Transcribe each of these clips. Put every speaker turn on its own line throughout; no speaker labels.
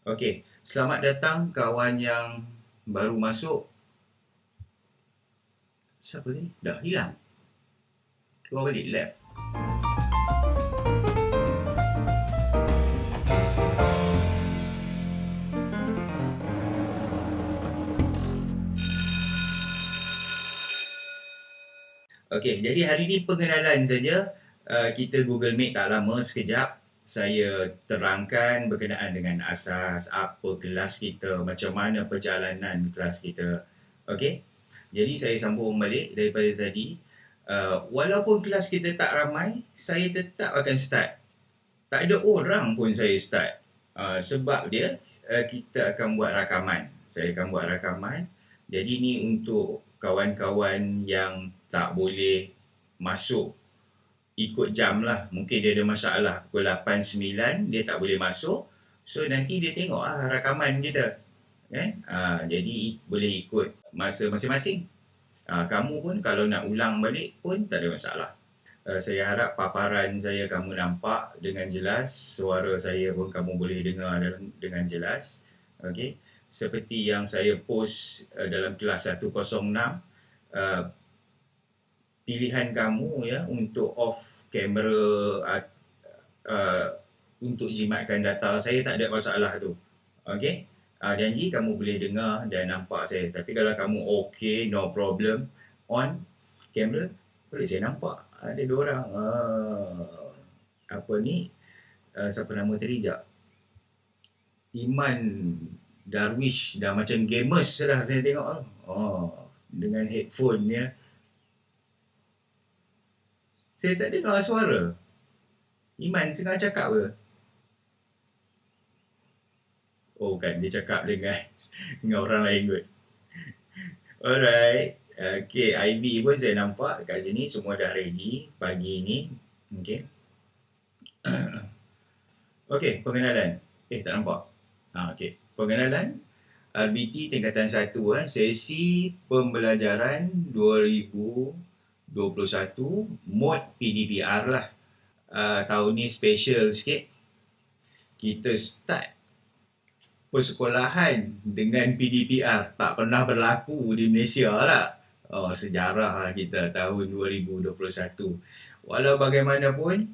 Okey, selamat datang kawan yang baru masuk. Siapa ni? Dah hilang. Keluar balik, left. Okey, jadi hari ni pengenalan saja. Kita Google Meet tak lama, sekejap. Saya terangkan berkenaan dengan asas, apa kelas kita, macam mana perjalanan kelas kita. Okey? Jadi saya sambung balik daripada tadi. Walaupun kelas kita tak ramai, saya tetap akan start. Tak ada orang pun saya start. Sebab dia, kita akan buat rakaman. Saya akan buat rakaman. Jadi ni untuk kawan-kawan yang tak boleh masuk ikut jam lah. Mungkin dia ada masalah pukul 8, 9, dia tak boleh masuk. So nanti dia tengok rakaman kita. Kan? Jadi boleh ikut masa masing-masing. Kamu pun kalau nak ulang balik pun tak ada masalah. Saya harap paparan saya kamu nampak dengan jelas, suara saya pun kamu boleh dengar dengan jelas. Okey. Seperti yang saya post dalam kelas 106, pilihan kamu ya untuk off kamera, untuk jimatkan data saya tak ada masalah tu. Okey. Janji kamu boleh dengar dan nampak saya. Tapi kalau kamu okey, no problem, on kamera, boleh saya nampak ada dua orang. Apa ni? Siapa nama tadi jap? Iman Darwish dah macam gamers dah saya tengok. Dengan headphone dia. Saya tak dengar suara. Iman tengah cakap ke? Oh kan, dia cakap dengan orang lain kot. Alright. Okay, IB pun saya nampak kat sini semua dah ready pagi ni. Okay. Okay, pengenalan. Tak nampak. Okay, pengenalan RBT tingkatan 1, sesi pembelajaran 2021, mod PDPR lah. Tahun ni special sikit. Kita start persekolahan dengan PDPR. Tak pernah berlaku di Malaysia lah. Sejarah kita tahun 2021. Walau bagaimanapun,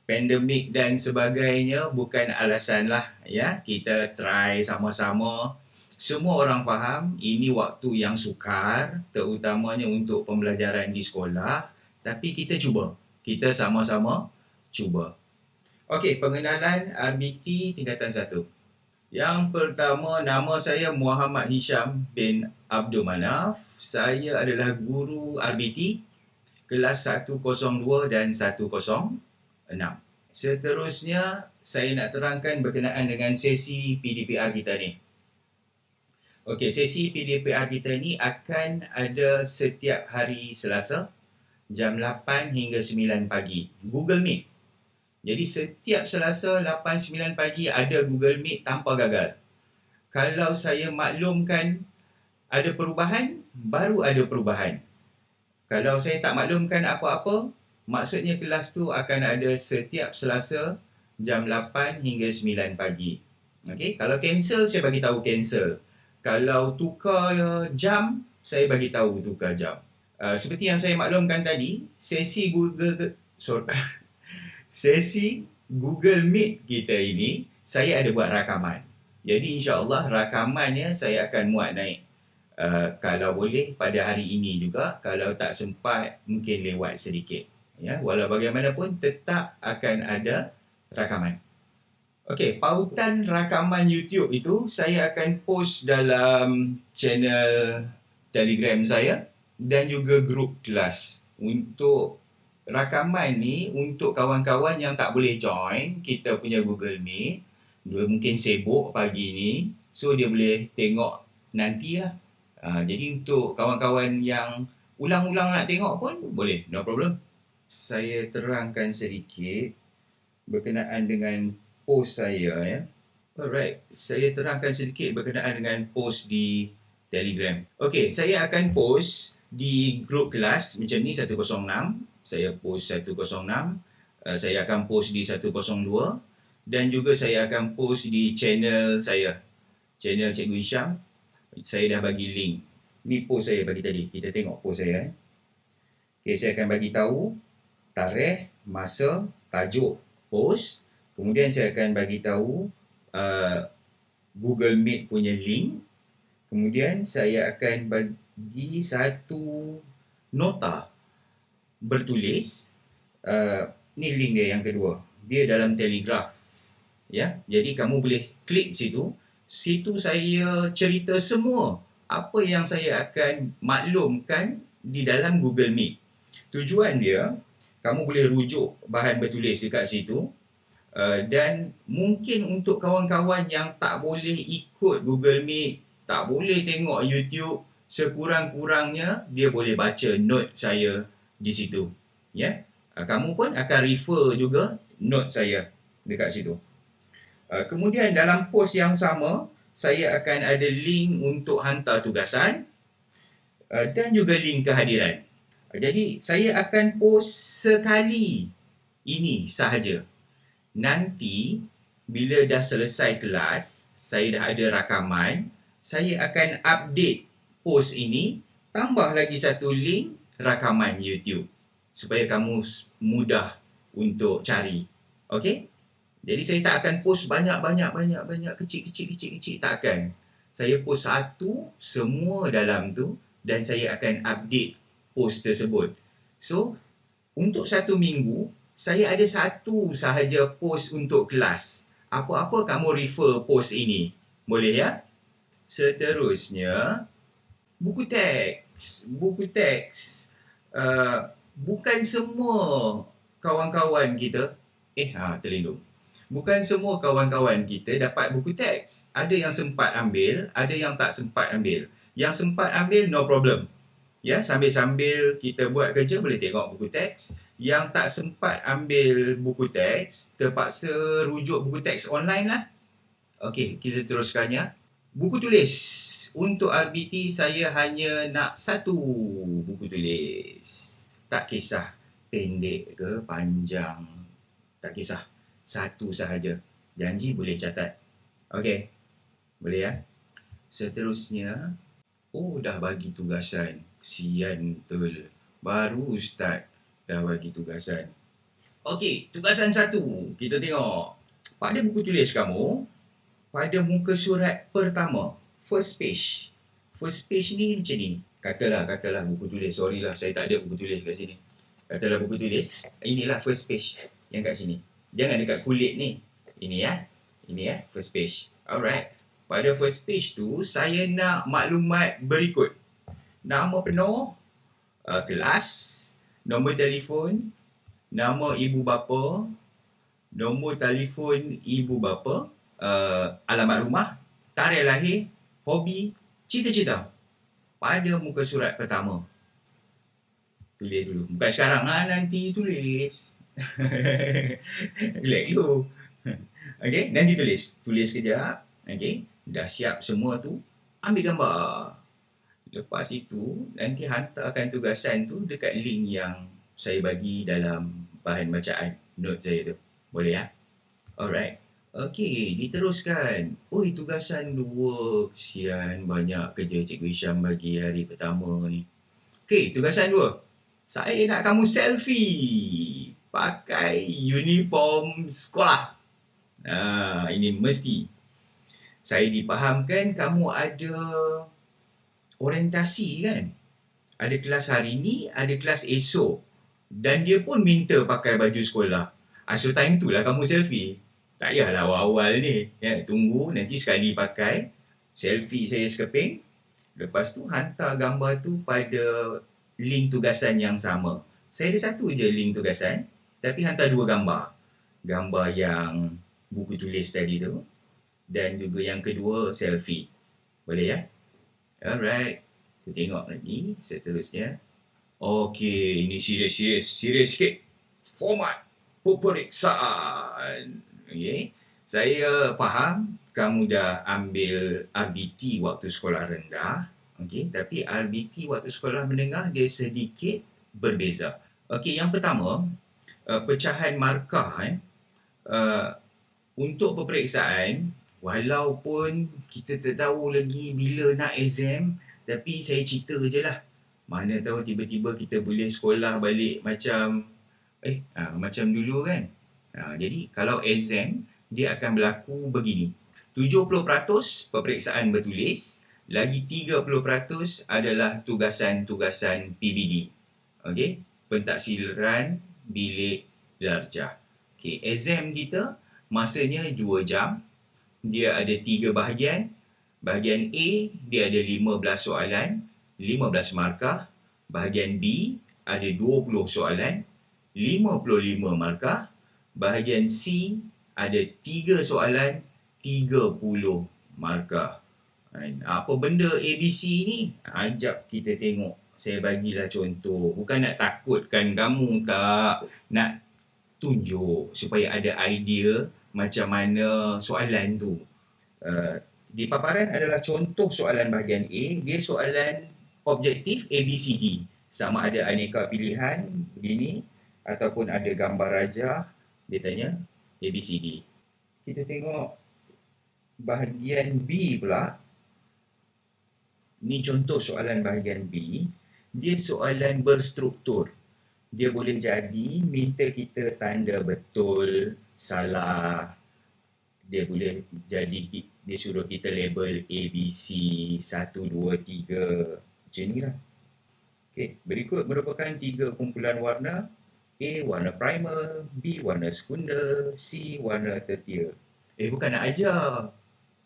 pandemik dan sebagainya bukan alasan lah. Ya, kita try sama-sama. Semua orang faham ini waktu yang sukar, terutamanya untuk pembelajaran di sekolah. Tapi kita cuba. Kita sama-sama cuba. Okey, pengenalan RBT tingkatan 1. Yang pertama, nama saya Muhammad Hisham bin Abdul Manaf. Saya adalah guru RBT kelas 102 dan 106. Seterusnya, saya nak terangkan berkenaan dengan sesi PDPR kita ni. Okey, sesi PDPR kita ni akan ada setiap hari Selasa jam 8 hingga 9 pagi. Google Meet. Jadi setiap Selasa 8-9 pagi ada Google Meet tanpa gagal. Kalau saya maklumkan ada perubahan, baru ada perubahan. Kalau saya tak maklumkan apa-apa, maksudnya kelas tu akan ada setiap Selasa jam 8 hingga 9 pagi. Okey, kalau cancel saya bagi tahu cancel. Kalau tukar jam, saya bagi tahu tukar jam. Seperti yang saya maklumkan tadi, sesi Google Meet kita ini, saya ada buat rakaman. Jadi insya-Allah rakamannya saya akan muat naik. Kalau boleh pada hari ini juga, kalau tak sempat mungkin lewat sedikit. Ya, walau bagaimanapun tetap akan ada rakaman. Okey, pautan rakaman YouTube itu saya akan post dalam channel Telegram saya dan juga grup kelas. Untuk rakaman ni, untuk kawan-kawan yang tak boleh join kita punya Google Meet, dia mungkin sibuk pagi ni, so dia boleh tengok nantilah. Jadi untuk kawan-kawan yang ulang-ulang nak tengok pun boleh, no problem. Saya terangkan sedikit berkenaan dengan post saya ya. Alright, saya terangkan sedikit berkenaan dengan post di Telegram. Okey, saya akan post di grup kelas macam ni 106. Saya post 106. Saya akan post di 102. dan juga saya akan post di channel saya, channel Cikgu Hisham. Saya dah bagi link. Ni post saya bagi tadi. Kita tengok post saya. Okay, saya akan bagi tahu tarikh, masa, tajuk post. Kemudian saya akan bagi tahu Google Meet punya link. Kemudian saya akan bagi satu nota bertulis. Ni link dia yang kedua. Dia dalam Telegraph. Ya, jadi kamu boleh klik situ. Situ saya cerita semua apa yang saya akan maklumkan di dalam Google Meet. Tujuan dia, kamu boleh rujuk bahan bertulis dekat situ. Dan mungkin untuk kawan-kawan yang tak boleh ikut Google Meet, tak boleh tengok YouTube, sekurang-kurangnya dia boleh baca note saya di situ. Ya, kamu pun akan refer juga note saya dekat situ. Kemudian dalam post yang sama, saya akan ada link untuk hantar tugasan dan juga link kehadiran. Jadi saya akan post sekali ini sahaja. Nanti bila dah selesai kelas, saya dah ada rakaman, saya akan update post ini, tambah lagi satu link rakaman YouTube supaya kamu mudah untuk cari. Okey? Jadi saya tak akan post banyak, kecil, tak akan. Saya post satu, semua dalam tu, dan saya akan update post tersebut. So, untuk satu minggu, saya ada satu sahaja post untuk kelas. Apa-apa kamu refer post ini. Boleh ya? Seterusnya, buku teks. Bukan semua kawan-kawan kita, terlindung. Bukan semua kawan-kawan kita dapat buku teks. Ada yang sempat ambil, ada yang tak sempat ambil. Yang sempat ambil, no problem. Ya, sambil-sambil kita buat kerja boleh tengok buku teks. Yang tak sempat ambil buku teks, terpaksa rujuk buku teks online lah. Okey, kita teruskan ya. Buku tulis. Untuk RBT saya hanya nak satu buku tulis. Tak kisah pendek ke panjang. Tak kisah. Satu sahaja. Janji boleh catat. Okey. Boleh ya? Seterusnya. Dah bagi tugasan. Kesian betul. Baru start dah bagi tugasan. Okey, tugasan satu. Kita tengok. Pada buku tulis kamu, pada muka surat pertama, first page. First page ni macam ni. Katalah buku tulis. Sorry lah, saya tak ada buku tulis kat sini. Katalah buku tulis. Inilah first page yang kat sini. Jangan dekat kulit ni. Ini ya, first page. Alright. Pada first page tu, saya nak maklumat berikut. Nama penuh, kelas, nombor telefon, nama ibu bapa, nombor telefon ibu bapa, alamat rumah, tarikh lahir, hobi, cita-cita. Pada muka surat pertama. Tulis dulu. Bukan sekarang nanti tulis. Relax dulu. Okey, nanti tulis. Tulis kejap. Okey, dah siap semua tu, ambil gambar. Lepas itu, nanti hantarkan tugasan tu dekat link yang saya bagi dalam bahan bacaan note saya tu. Boleh ya? Alright. Okey, diteruskan. Tugasan 2. Kesian banyak kerja Cikgu Hisham bagi hari pertama ni. Okey, tugasan 2. Saya nak kamu selfie pakai uniform sekolah. Ini mesti. Saya dipahamkan kamu ada orientasi kan? Ada kelas hari ni, ada kelas esok. Dan dia pun minta pakai baju sekolah. So time tu lah kamu selfie. Tak payahlah awal-awal ni. Ya, tunggu nanti sekali pakai. Selfie saya sekeping. Lepas tu hantar gambar tu pada link tugasan yang sama. Saya ada satu je link tugasan. Tapi hantar 2 gambar. Gambar yang buku tulis tadi tu. Dan juga yang kedua selfie. Boleh ya? Alright. Kita tengok lagi seterusnya. Okey, ini serius sikit. Format peperiksaan. Okey. Saya faham kamu dah ambil RBT waktu sekolah rendah. Okey, tapi RBT waktu sekolah menengah dia sedikit berbeza. Okey, yang pertama, pecahan markah Untuk peperiksaan, walaupun kita tak tahu lagi bila nak exam, tapi saya cerita je lah. Mana tahu tiba-tiba kita boleh sekolah balik macam dulu kan. Jadi kalau exam, dia akan berlaku begini. 70% peperiksaan bertulis, lagi 30% adalah tugasan-tugasan PBD. Okey, pentaksiran bilik darjah. Okey, exam kita masanya 2 jam. Dia ada 3 bahagian. Bahagian A, dia ada 15 soalan, 15 markah. Bahagian B, ada 20 soalan, 55 markah. Bahagian C, ada 3 soalan, 30 markah. Apa benda ABC ni? Ajak kita tengok. Saya bagilah contoh. Bukan nak takutkan kamu, tak. Nak tunjuk supaya ada idea macam mana soalan tu. Di paparan adalah contoh soalan bahagian A. Dia soalan objektif ABCD. Sama ada aneka pilihan begini ataupun ada gambar rajah. Dia tanya ABCD. Kita tengok bahagian B pula. Ni contoh soalan bahagian B. Dia soalan berstruktur. Dia boleh jadi minta kita tanda betul, salah. Dia boleh jadi dia suruh kita label A, B, C, 1, 2, 3. Macam ni lah. Okay. Berikut merupakan 3 kumpulan warna. A, warna primer. B, warna sekunder. C, warna tertier. Bukan nak ajar.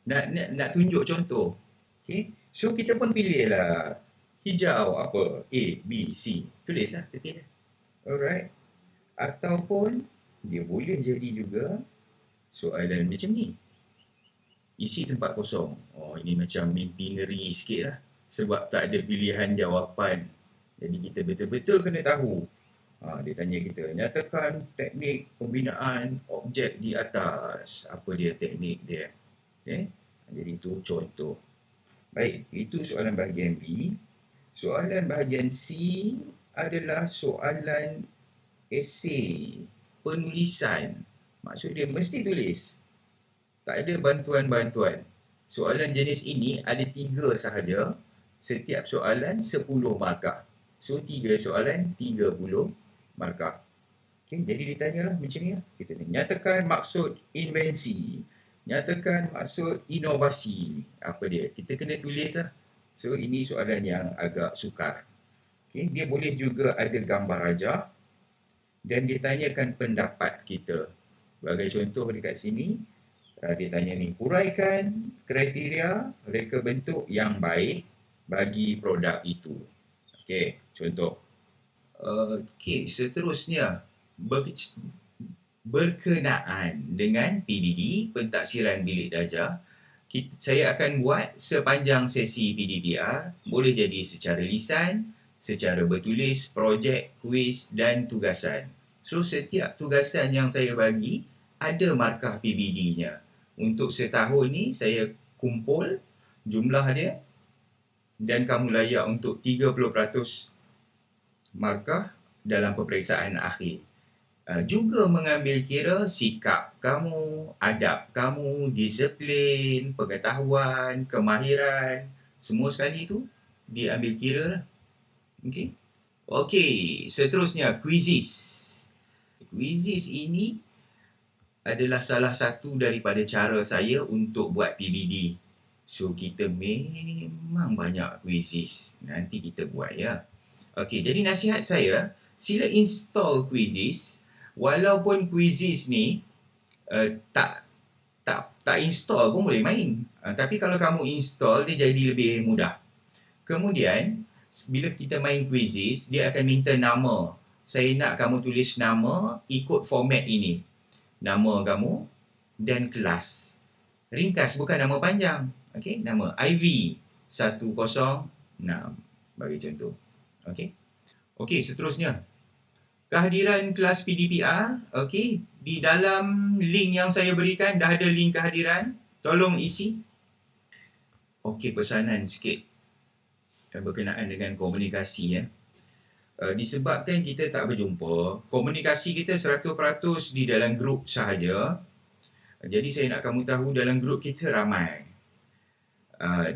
Nak tunjuk contoh. Okay. So, kita pun pilih lah. Hijau apa? A, B, C. Tulis lah. Tepi dah. Alright. Ataupun, dia boleh jadi juga soalan macam ni. Isi tempat kosong. Ini macam mimpi ngeri sikit lah. Sebab tak ada pilihan jawapan. Jadi kita betul-betul kena tahu. Dia tanya kita, nyatakan teknik pembinaan objek di atas. Apa dia teknik dia? Okay. Jadi itu contoh. Baik, itu soalan bahagian B. Soalan bahagian C adalah soalan esei, penulisan. Maksud dia mesti tulis. Tak ada bantuan-bantuan. Soalan jenis ini ada 3 sahaja. Setiap soalan 10 markah. So 3 soalan 30 markah. Okay, jadi ditanyalah macam ni lah. Kita nyatakan maksud invensi. Nyatakan maksud inovasi. Apa dia? Kita kena tulis lah. So ini soalan yang agak sukar. Okay, dia boleh juga ada gambar rajah. Dan ditanyakan pendapat kita. Sebagai contoh dekat sini, dia tanya ni, uraikan kriteria reka bentuk yang baik bagi produk itu. Okey, contoh. Okey, seterusnya berkenaan dengan PDD, pentaksiran bilik darjah, saya akan buat sepanjang sesi PDPR, boleh jadi secara lisan, secara bertulis, projek, kuis dan tugasan. So, setiap tugasan yang saya bagi ada markah PBD-nya. Untuk setahun ni saya kumpul jumlah dia dan kamu layak untuk 30% markah dalam peperiksaan akhir. Juga mengambil kira sikap kamu, adab kamu, disiplin, pengetahuan, kemahiran, semua sekali tu diambil kira lah. Okey, seterusnya quizzes. Quizzes ini adalah salah satu daripada cara saya untuk buat PBD. So, kita memang banyak quizzes. Nanti kita buat ya. Okey, jadi nasihat saya, sila install quizzes. Walaupun quizzes ni tak install pun boleh main. Tapi kalau kamu install, dia jadi lebih mudah. Kemudian, bila kita main quizzes, dia akan minta nama. Saya nak kamu tulis nama ikut format ini. Nama kamu dan kelas. Ringkas, bukan nama panjang. Okey, nama IV 106 bagi contoh. Okey, seterusnya. Kehadiran kelas PDPR, okey, di dalam link yang saya berikan dah ada link kehadiran. Tolong isi. Okey, pesanan sikit berkenaan dengan komunikasi ya. Disebabkan kita tak berjumpa, komunikasi kita 100% di dalam grup sahaja. Jadi saya nak kamu tahu dalam grup kita ramai.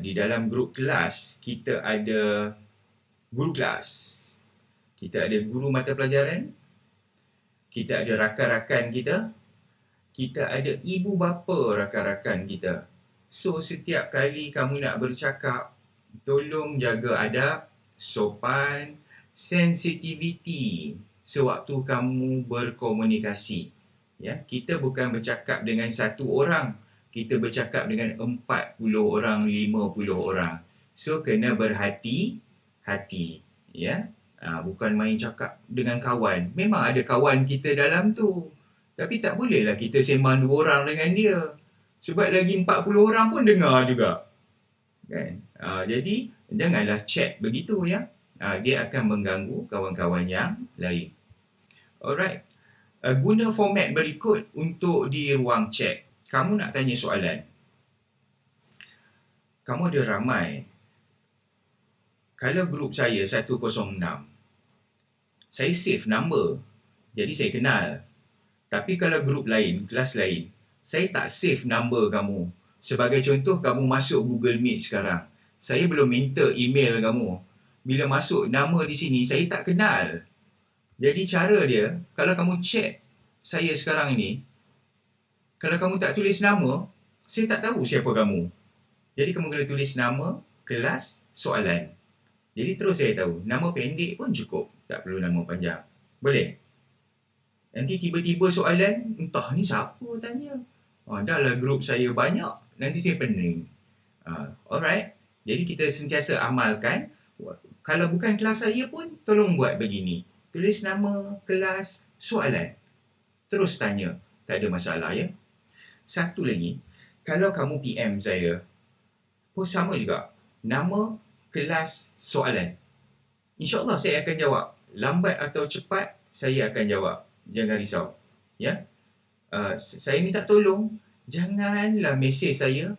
Di dalam grup kelas, kita ada guru kelas, kita ada guru mata pelajaran, kita ada rakan-rakan kita, kita ada ibu bapa rakan-rakan kita. So, setiap kali kamu nak bercakap, tolong jaga adab, sopan, sensitivity sewaktu kamu berkomunikasi. Ya, kita bukan bercakap dengan satu orang, kita bercakap dengan 40 orang, 50 orang. So, kena berhati-hati. Ya, bukan main cakap dengan kawan. Memang ada kawan kita dalam tu. Tapi tak bolehlah kita sembang 2 orang dengan dia. Sebab lagi 40 orang pun dengar juga. Kan? Jadi, janganlah chat begitu ya. Dia akan mengganggu kawan-kawan yang lain. Alright. Guna format berikut untuk di ruang chat. Kamu nak tanya soalan. Kamu ada ramai. Kalau grup saya 106, saya save number. Jadi saya kenal. Tapi kalau grup lain, kelas lain, saya tak save number kamu. Sebagai contoh, kamu masuk Google Meet sekarang. Saya belum minta email kamu. Bila masuk nama di sini, saya tak kenal. Jadi cara dia, kalau kamu chat saya sekarang ini, kalau kamu tak tulis nama, saya tak tahu siapa kamu. Jadi kamu kena tulis nama, kelas, soalan. Jadi terus saya tahu. Nama pendek pun cukup. Tak perlu nama panjang. Boleh? Nanti tiba-tiba soalan, entah ni siapa tanya. Dah lah grup saya banyak, nanti saya pening. Alright? Jadi kita sentiasa amalkan. Kalau bukan kelas saya pun, tolong buat begini. Tulis nama, kelas, soalan. Terus tanya. Tak ada masalah ya. Satu lagi, kalau kamu PM saya, pun sama juga. Nama, kelas, soalan. InsyaAllah saya akan jawab. Lambat atau cepat, saya akan jawab. Jangan risau. Ya. Saya minta tolong, janganlah mesej saya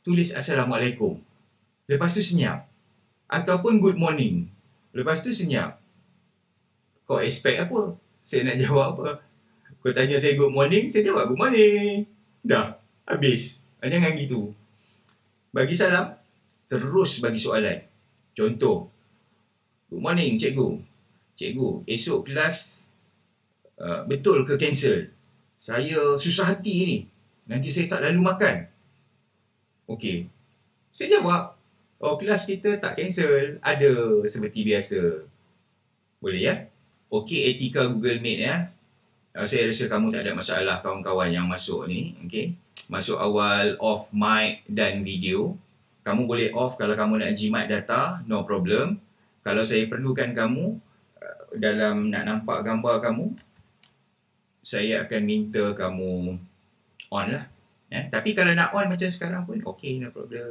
tulis Assalamualaikum. Lepas tu senyap. Ataupun good morning. Lepas tu senyap. Kau expect apa? Saya nak jawab apa? Kau tanya saya good morning, saya jawab good morning. Dah, habis. Jangan gitu. Bagi salam, terus bagi soalan. Contoh, good morning cikgu. Cikgu, esok kelas betul ke cancel? Saya susah hati ni. Nanti saya tak lalu makan. Okey. Saya jawab, kelas kita tak cancel. Ada seperti biasa. Boleh ya? Okey, etika Google Meet ya. Saya rasa kamu tak ada masalah kawan-kawan yang masuk ni. Okay. Masuk awal off mic dan video. Kamu boleh off kalau kamu nak jimat data. No problem. Kalau saya perlukan kamu dalam nak nampak gambar kamu, saya akan minta kamu on lah. Tapi kalau nak on macam sekarang pun okay, no problem.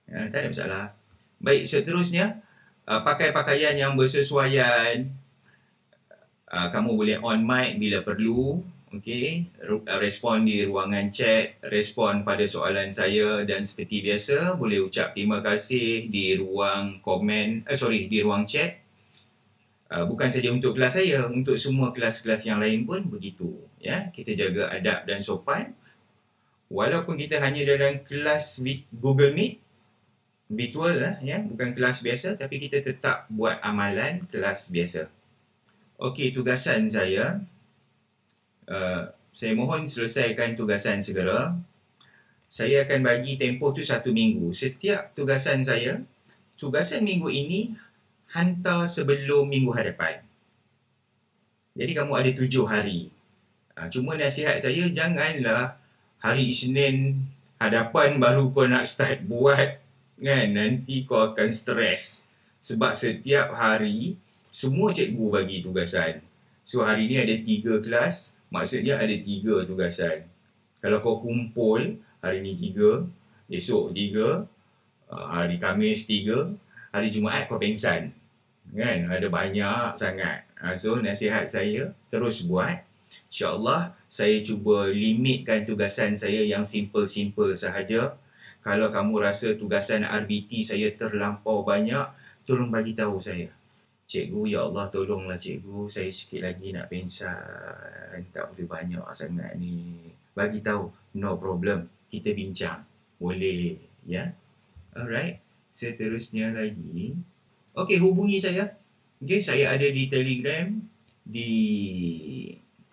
Tak ada masalah. Baik, seterusnya pakai pakaian yang bersesuaian. Kamu boleh on mic bila perlu. Okay. Respon di ruangan chat, respon pada soalan saya, dan seperti biasa boleh ucap terima kasih di ruang komen, di ruang chat. Bukan saja untuk kelas saya, untuk semua kelas-kelas yang lain pun begitu. Ya, kita jaga adab dan sopan. Walaupun kita hanya dalam kelas Google Meet, virtual lah, ya, bukan kelas biasa, tapi kita tetap buat amalan kelas biasa. Okey, tugasan saya. Saya mohon selesaikan tugasan segera. Saya akan bagi tempoh tu 1 minggu. Setiap tugasan saya, tugasan minggu ini hantar sebelum minggu hadapan. Jadi kamu ada 7 hari. Cuma nasihat saya, janganlah hari Isnin hadapan baru kau nak start buat. Kan? Nanti kau akan stres. Sebab setiap hari, semua cikgu bagi tugasan. So hari ni ada 3 kelas, maksudnya ada 3 tugasan. Kalau kau kumpul, hari ni 3, esok 3, hari Khamis 3, hari Jumaat kau pengsan. Kan? Ada banyak sangat. So nasihat saya, terus buat. InsyaAllah saya cuba limitkan tugasan saya yang simple-simple sahaja. Kalau kamu rasa tugasan RBT saya terlampau banyak, tolong bagi tahu saya. Cikgu, ya Allah tolonglah cikgu, saya sikit lagi nak pensan, tak boleh banyak sangat ni. Bagi tahu, no problem, kita bincang. Boleh, ya. Alright, seterusnya lagi. Okey, hubungi saya. Okey, saya ada di Telegram. Di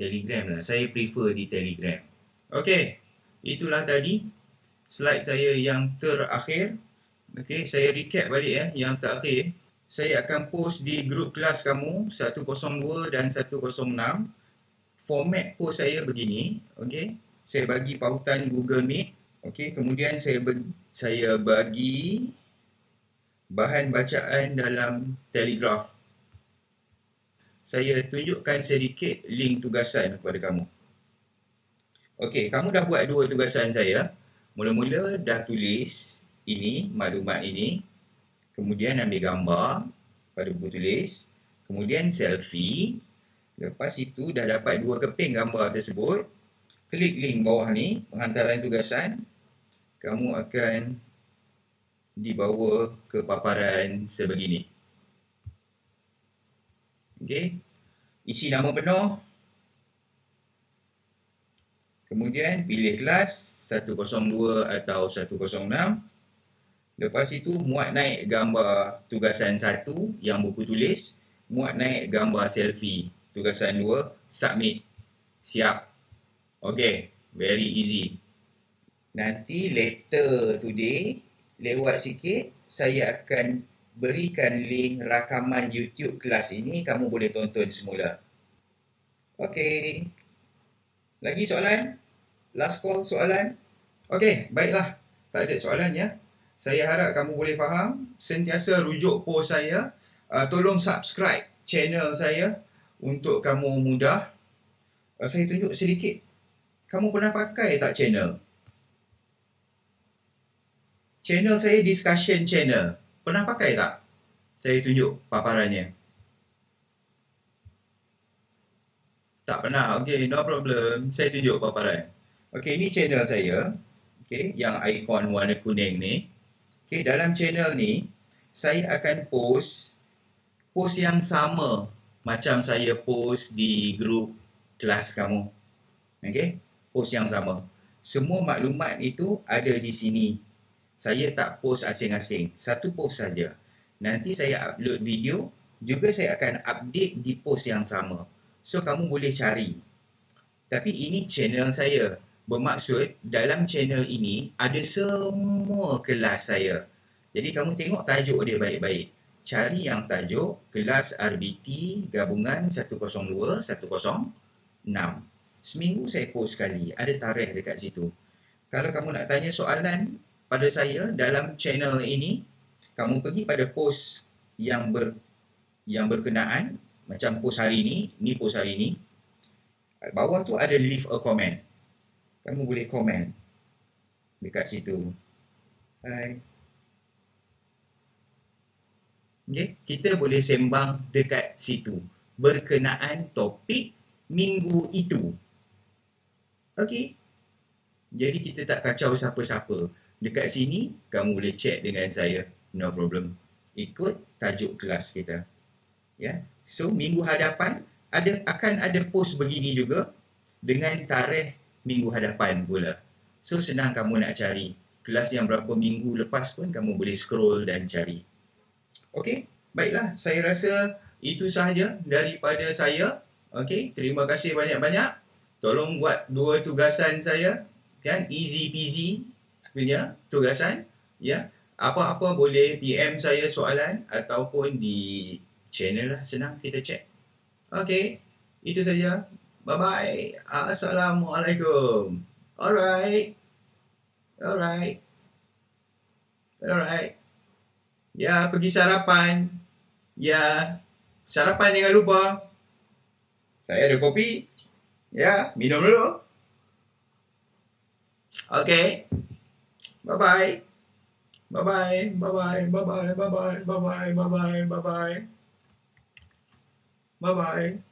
Telegram lah, saya prefer di Telegram. Okey, itulah tadi slide saya yang terakhir. Okey, saya recap balik ya, yang terakhir. Saya akan post di grup kelas kamu 102 dan 106. Format post saya begini, okey. Saya bagi pautan Google Meet, okey. Kemudian saya bagi bahan bacaan dalam Telegraph. Saya tunjukkan sedikit link tugasan kepada kamu. Okey, kamu dah buat 2 tugasan saya. Mula-mula dah tulis ini, maklumat ini. Kemudian ambil gambar pada buku tulis. Kemudian selfie. Lepas itu dah dapat 2 keping gambar tersebut. Klik link bawah ni, penghantaran tugasan. Kamu akan dibawa ke paparan sebegini. Okey. Isi nama penuh. Kemudian pilih kelas 102 atau 106. Lepas itu muat naik gambar tugasan 1 yang buku tulis, muat naik gambar selfie tugasan 2, submit. Siap. Okay, very easy. Nanti later today, lewat sikit, saya akan berikan link rakaman YouTube kelas ini, kamu boleh tonton semula. Okay. Lagi soalan? Last call soalan? Okay, baiklah. Tak ada soalan ya. Saya harap kamu boleh faham. Sentiasa rujuk post saya. Tolong subscribe channel saya untuk kamu mudah. Saya tunjuk sedikit. Kamu pernah pakai tak channel? Channel saya discussion channel. Pernah pakai tak? Saya tunjuk paparannya. Tak pernah. Okay, no problem. Saya tunjuk paparan. Okay, ini channel saya. Okay, yang ikon warna kuning ni. Okay, dalam channel ni, saya akan post yang sama macam saya post di grup kelas kamu. Okay, post yang sama. Semua maklumat itu ada di sini. Saya tak post asing-asing. Satu post saja. Nanti saya upload video, juga saya akan update di post yang sama. So, kamu boleh cari. Tapi ini channel saya. Bermaksud, dalam channel ini ada semua kelas saya. Jadi, kamu tengok tajuk dia baik-baik. Cari yang tajuk kelas RBT gabungan 102, 106. Seminggu saya post sekali. Ada tarikh dekat situ. Kalau kamu nak tanya soalan pada saya dalam channel ini, kamu pergi pada post yang berkenaan. Macam post hari ni post hari ni. Bawah tu ada leave a comment. Kamu boleh komen dekat situ. Hai. Okay, kita boleh sembang dekat situ. Berkenaan topik minggu itu. Okey. Jadi kita tak kacau siapa-siapa. Dekat sini, kamu boleh chat dengan saya. No problem. Ikut tajuk kelas kita. Ya. So, minggu hadapan akan ada post begini juga dengan tarikh minggu hadapan pula. So, senang kamu nak cari. Kelas yang berapa minggu lepas pun kamu boleh scroll dan cari. Okey, baiklah. Saya rasa itu sahaja daripada saya. Okey, terima kasih banyak-banyak. Tolong buat 2 tugasan saya. Kan, easy peasy punya tugasan. Ya, apa-apa boleh PM saya soalan ataupun di channel lah, senang kita chat. Okey, itu saja. Bye-bye. Assalamualaikum. Alright. Ya, pergi sarapan. Ya, sarapan jangan lupa. Saya ada kopi. Ya, minum dulu. Okay. Bye-bye. Bye-bye. Bye-bye. Bye-bye. Bye-bye. Bye-bye. Bye-bye. Bye-bye. Bye-bye.